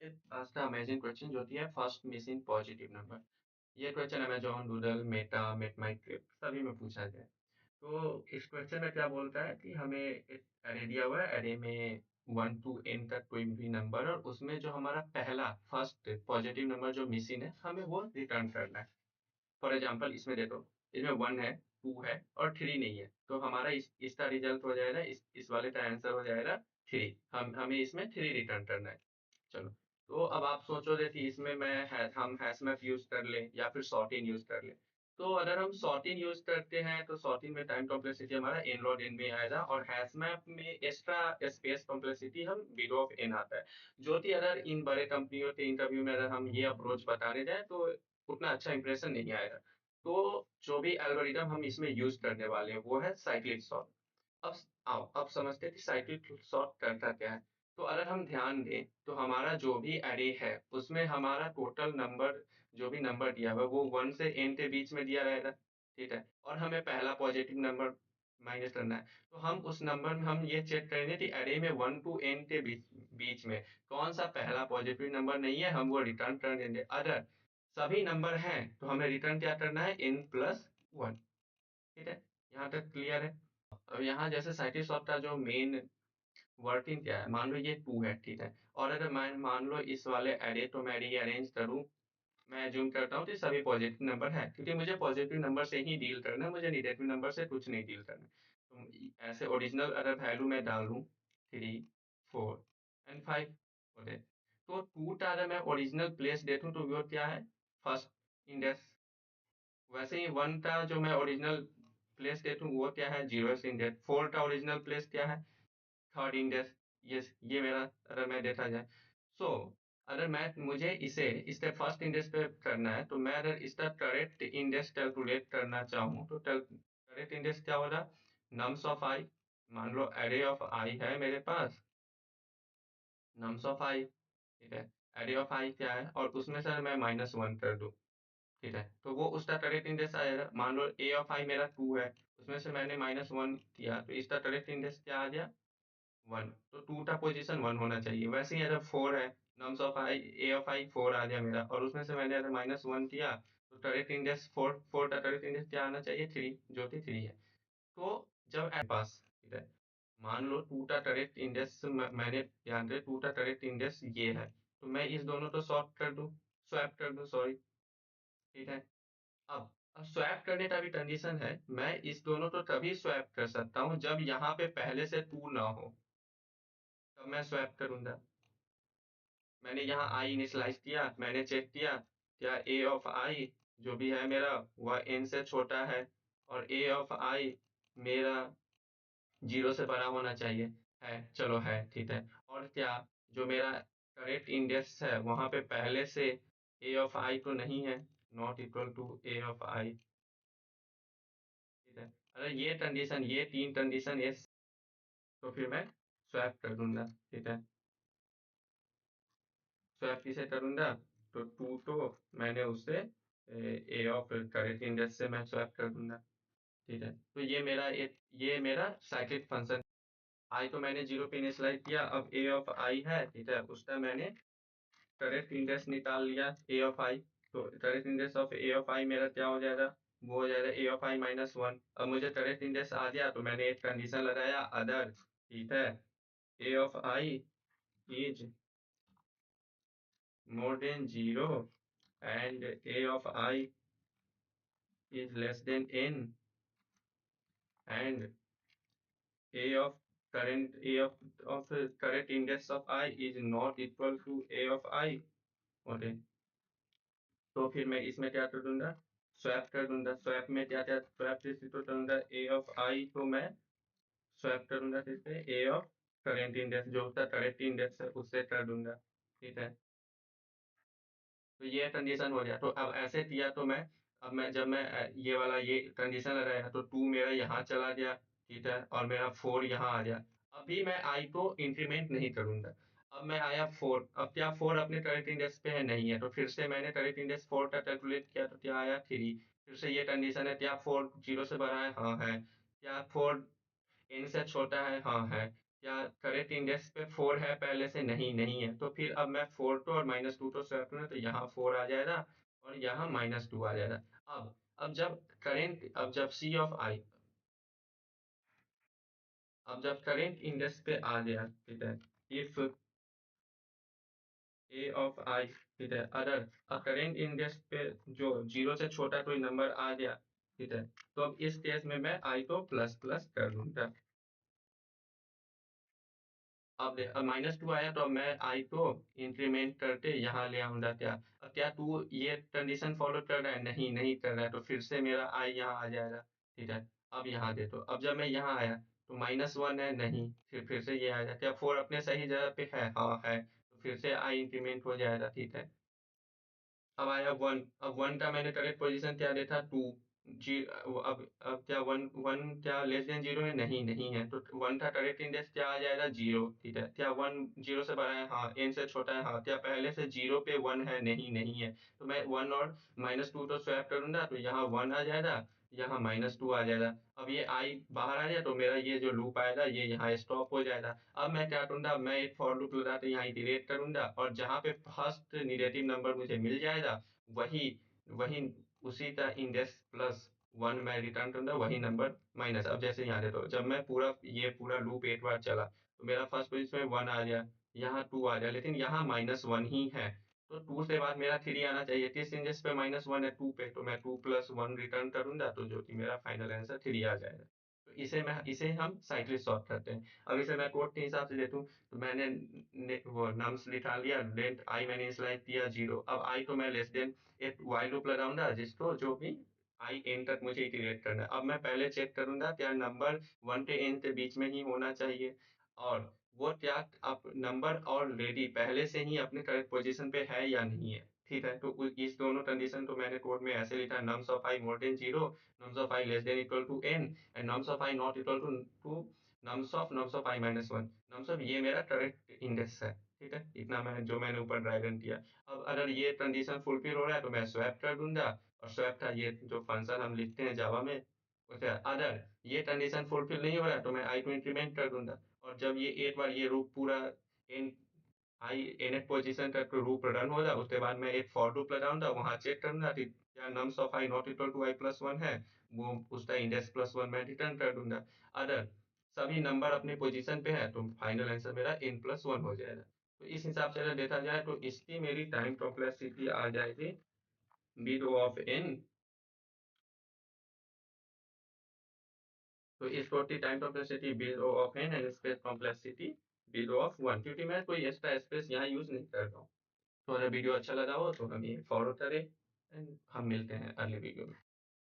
आज का amazing question जो दिया है फर्स्ट मिसिंग पॉजिटिव नंबर। ये क्वेश्चन अमेजॉन, गूगल, मेटा, मेटमाईट्रिप सभी में पूछा गया है। तो इस क्वेश्चन में क्या बोलता है कि हमें एक अरे दिया हुआ है, अरे में 1 टू n तक कोई भी नंबर और उसमें जो हमारा पहला फर्स्ट पॉजिटिव नंबर जो मिसिंग है हमें वो रिटर्न करना है। फॉर एग्जाम्पल इसमें देखो, इसमें 1 है, 2 है और 3 नहीं है, तो हमारा इसका रिजल्ट हो जाएगा, इस वाले का आंसर हो जाएगा 3। हमें इसमें 3 रिटर्न करना है। चलो, तो अब आप सोच रहे थे इसमें हम हैश मैप यूज कर लें या फिर सॉर्टिंग यूज कर लें। तो अगर हम सॉर्टिंग यूज करते हैं तो सॉर्टिंग में टाइम कॉम्प्लेक्सिटी हमारा n log n में आएगा और हैश मैप में एक्स्ट्रा स्पेस कॉम्प्लेक्सिटी हम big of n आता है। जो कि अगर इन बड़े कंपनियों के इंटरव्यू में अगर हम ये अप्रोच बताने जाए तो उतना अच्छा इंप्रेशन नहीं आएगा। तो जो भी एल्गोरिदम हम इसमें यूज करने वाले हैं वो है साइक्लिक सॉर्ट। अब अब समझते हैं कि साइक्लिक सॉर्ट करता क्या है। तो अगर हम ध्यान दें तो हमारा जो भी अरे है उसमें हमारा टोटल नंबर, जो भी नंबर दिया हुआ है वो 1 से n के बीच में दिया रहेगा, ठीक है, और हमें पहला पॉजिटिव नंबर माइनस करना है। तो हम उस नंबर में हम ये चेक करेंगे कि अरे में 1 टू n के बीच बीच में कौन सा पहला पॉजिटिव नंबर नहीं है, हम वो रिटर्न कर देंगे। अगर सभी नंबर हैं तो हमें रिटर्न क्या करना है, n प्लस 1। ठीक है, यहाँ तक क्लियर है। अब यहाँ जैसे साइकिल का जो मेन वर्किंग क्या है, मान लो ये 2 है, ठीक है, और अगर मैं मान लो इस वाले एरे तो मैं रीअरेंज करूँ, मैं अज्यूम करता हूँ कि सभी पॉजिटिव नंबर है क्योंकि मुझे पॉजिटिव नंबर से ही डील करना है, मुझे नेगेटिव नंबर से कुछ नहीं डील करना। तो ऐसे ओरिजिनल अगर वैल्यू मैं डालूं 3, 4 एंड 5 होते, तो 2 का अगर मैं ओरिजिनल प्लेस देखूं तो वो क्या है, फर्स्ट इंडेक्स। वैसे ही 1 का जो मैं ओरिजिनल प्लेस देखूं वो क्या है, 0th इंडेक्स। 4 का ओरिजिनल प्लेस क्या है, थर्ड इंडेक्स। ये मेरा अगर मैं देखा जाए, सो अगर मैं मुझे इसे इसके फर्स्ट इंडेक्स पे करना है तो मैं अगर इसका करेक्ट इंडेक्स कैलकुलेट करना चाहूँ तो करेक्ट इंडेक्स क्या होगा, नम्स ऑफ आई। मान लो एरे ऑफ आई है मेरे पास, नम्स ऑफ आई, ठीक है, एरे ऑफ आई क्या है और उसमें से मैं -1 कर दूं, ठीक है, तो वो उसका करेक्ट इंडेक्स आएगा। मान लो ए ऑफ आई मेरा 2 है, उसमें से मैंने -1 किया तो इसका करेक्ट इंडेक्स क्या आ गया, 1। तो 2 का पोजीशन 1 होना चाहिए। वैसे ही अगर 4 है, nums of i, a of i 4 आ गया मेरा और उसमें से मैंने अगर -1 किया तो करेक्ट इंडेक्स 4 का करेक्ट इंडेक्स क्या आना चाहिए, 3, जो कि 3 है। तो जब पास, ठीक है, मान लो 2 का करेक्ट इंडेक्स मैंने ध्यान दे 2 का करेक्ट इंडेक्स ये है, तो मैं इस दोनों को स्वैप कर दूं, सॉरी, ठीक है। अब स्वैप करने का भी कंडीशन है, मैं इस दोनों को तभी स्वैप कर सकता हूँ जब यहाँ पे पहले से 2 ना हो, तब मैं स्वैप करूंगा। मैंने यहाँ आई इनिशलाइज किया, मैंने चेक किया क्या ए ऑफ आई जो भी है मेरा वह n से छोटा है और ए ऑफ आई मेरा 0 से बड़ा होना चाहिए, है, चलो है, ठीक है। और क्या, जो मेरा करेक्ट इंडेक्स है वहां पे पहले से ए ऑफ आई तो नहीं है, not equal to a of i, ठीक है। अगर ये कंडीशन, ये 3 कंडीशन ये, तो फिर मैं स्वैप कर दूंगा, ठीक है। स्वैप किसे करूंगा, तो 2 तो मैंने उससे ए ऑफ करेक्ट इंडेक्स से मैं स्वैप कर दूंगा, ठीक है। तो ये मेरा साइक्लिक फंक्शन। आई तो मैंने 0 पे इनिशियलाइज किया, अब ए ऑफ आई है, ठीक है, उसका मैंने करेक्ट इंडेक्स निकाल लिया ए ऑफ आई। तो correct index of a of i मेरा क्या हो जाएगा, वो हो जाएगा ए ऑफ आई -1। अब मुझे करेक्ट इंडेक्स आ गया तो मैंने एक कंडीशन लगाया अदर, ठीक है, a of i is more than 0 and a of I is less than n and a of of correct index of I is not equal to a of I, okay. तो फिर मैं इसमें क्या कर दूंगा, swap कर दूंगा। Swap में क्या क्या स्वैप किससे तो करूंगा, ए ऑफ आई तो मैं स्वैप करूंगा किससे, ए ऑफ करेंट इंडेक्स जो उसका करेक्ट इंडेक्स है उससे कर दूंगा, ठीक है। तो ये कंडीशन हो गया। तो अब ऐसे किया तो मैं, अब मैं जब मैं ये वाला ये कंडीशन लगाया तो 2 मेरा यहाँ चला गया, ठीक है, और मेरा 4 यहाँ आ गया। अभी मैं आई को इंक्रीमेंट नहीं करूंगा। अब मैं आया 4, अब क्या 4 अपने करेक्ट इंडेक्स पे है, नहीं है, तो फिर से मैंने करेक्ट इंडेक्स 4 का कैलकुलेट किया तो क्या आया, 3। फिर से ये कंडीशन है, क्या 4 0 से बड़ा है, हाँ है, क्या 4 n से छोटा है, हाँ है, क्या करेक्ट इंडेक्स पे 4 है पहले से? नहीं, नहीं है। तो फिर अब मैं 4 टू और -2 तो स्वैप करूँगा तो यहाँ 4 आ जाएगा और यहाँ -2 आ जाएगा। अब जब C ऑफ i, अब जब करेंट इंडेक्स पे आ गया, ठीक है? इफ A ऑफ i, ठीक है? अगर करेंट इंडेक्स पे जो 0 से छोटा कोई नंबर आ गया, ठीक है? तो अब इस केस में मैं i को प्लस प्लस कर दूँगा। अब -2 आया तो अब मैं i को इंक्रीमेंट करके यहाँ ले आऊँगा क्या? अब क्या तू ये कंडीशन फ़ॉलो कर रहा है? नहीं, नहीं कर रहा है, तो फिर से मेरा i यहाँ आ जाएगा, ठीक है? अब यहाँ देखो, अब जब मैं यहाँ आया तो -1 है, नहीं, फिर से ये आएगा। क्या 4 अपने सही जगह पे है? हाँ, है, तो फिर से i इंक्रीमेंट हो जाएगा, ठीक है? अब आया 1, अब 1 का मैंने करेक्ट पोज़ीशन क्या देखा? 2, अब क्या 1 1 क्या लेस देन 0 है? नहीं, नहीं है, तो 1 का करेक्ट इंडेक्स क्या आ जाएगा? 0, ठीक है? क्या 1 0 से बड़ा है? हाँ। n से छोटा है? हाँ। क्या पहले से 0 पे 1 है? नहीं, नहीं है, तो मैं 1 और -2 तो स्वैप करूँगा तो यहाँ 1 आ जाएगा, यहाँ -2 आ जाएगा। अब ये i बाहर आ जाए तो मेरा ये जो लूप आएगा ये यहाँ स्टॉप हो जाएगा। अब मैं क्या करूँगा? मैं एक फॉर लूप लगा के यहाँ इटरेट करूँगा और जहाँ पे फर्स्ट नेगेटिव नंबर मुझे मिल जाएगा, वही वही उसी का इंडेक्स प्लस 1 मैं रिटर्न करूँगा, वही नंबर माइनस। अब जैसे यहाँ देखो, जब मैं पूरा लूप एक बार चला, तो मेरा फर्स्ट पोज़ीशन में 1 आ गया, यहाँ 2 आ गया, लेकिन यहाँ -1 ही है। तो 2 से बाद मेरा 3 आना चाहिए। किस इंडेक्स पे -1 है? 2 पे, तो मैं 2 + 1 रिटर्न करूँगा, तो जो कि मेरा फाइनल आंसर 3 आ जाएगा। तो इसे हम साइक्लिक सॉर्ट करते हैं। अब इसे मैं कोड के हिसाब से देखूँ, तो मैंने वो नम्स निकाल लिया, लेंथ i मैंने इनिशियलाइज़ किया 0। अब i को मैं लेस देन एक व्हाइल लूप लगाऊँगा, जिसको जो भी i n तक मुझे इटरेट करना है। अब मैं पहले चेक करूँगा क्या नंबर 1 से n के बीच में ही होना चाहिए, और वो क्या अब नंबर ऑलरेडी पहले से ही अपने करेक्ट पोज़ीशन पे है या नहीं है, ठीक है? तो इस दोनों कंडीशन को मैंने कोड में ऐसे लिखा, nums of i more than 0, nums of i less than equal to n and nums of i not equal to nums of i -1। Nums of ये मेरा करेक्ट इंडेक्स है, ठीक है? इतना मैंने ऊपर ड्राई रन किया। अब अगर ये कंडीशन फुलफिल हो रहा है तो मैं स्वैप कर दूँगा, और स्वैप का ये जो फंक्शन हम लिखते हैं जावा में, उसे अगर ये कंडीशन फुलफिल नहीं हो रहा है तो मैं i को इंक्रीमेंट कर दूँगा, और जब ये एक बार ये लूप पूरा n i nth पोज़ीशन तक लूप रन हो जाए, उसके बाद मैं एक फॉर लूप लगाऊँगा, वहाँ चेक करूँगा कि क्या nums of i not equal to i plus 1 है, वो उसका इंडेक्स +1 मैं रिटर्न कर दूँगा। अगर सभी नंबर अपनी पोज़ीशन पे है तो फाइनल आंसर मेरा n+1 हो जाएगा। तो इस हिसाब से अगर देखा जाए तो इसकी मेरी टाइम कॉम्प्लेक्सिटी आ जाएगी O ऑफ n। तो इस कोड की time complexity O of n and space complexity O of 1, क्योंकि मैं कोई एक्स्ट्रा स्पेस यहाँ यूज़ नहीं कर रहा हूँ। तो अगर वीडियो अच्छा लगा हो तो हमें फॉलो करें, एंड हम मिलते हैं अगले वीडियो में।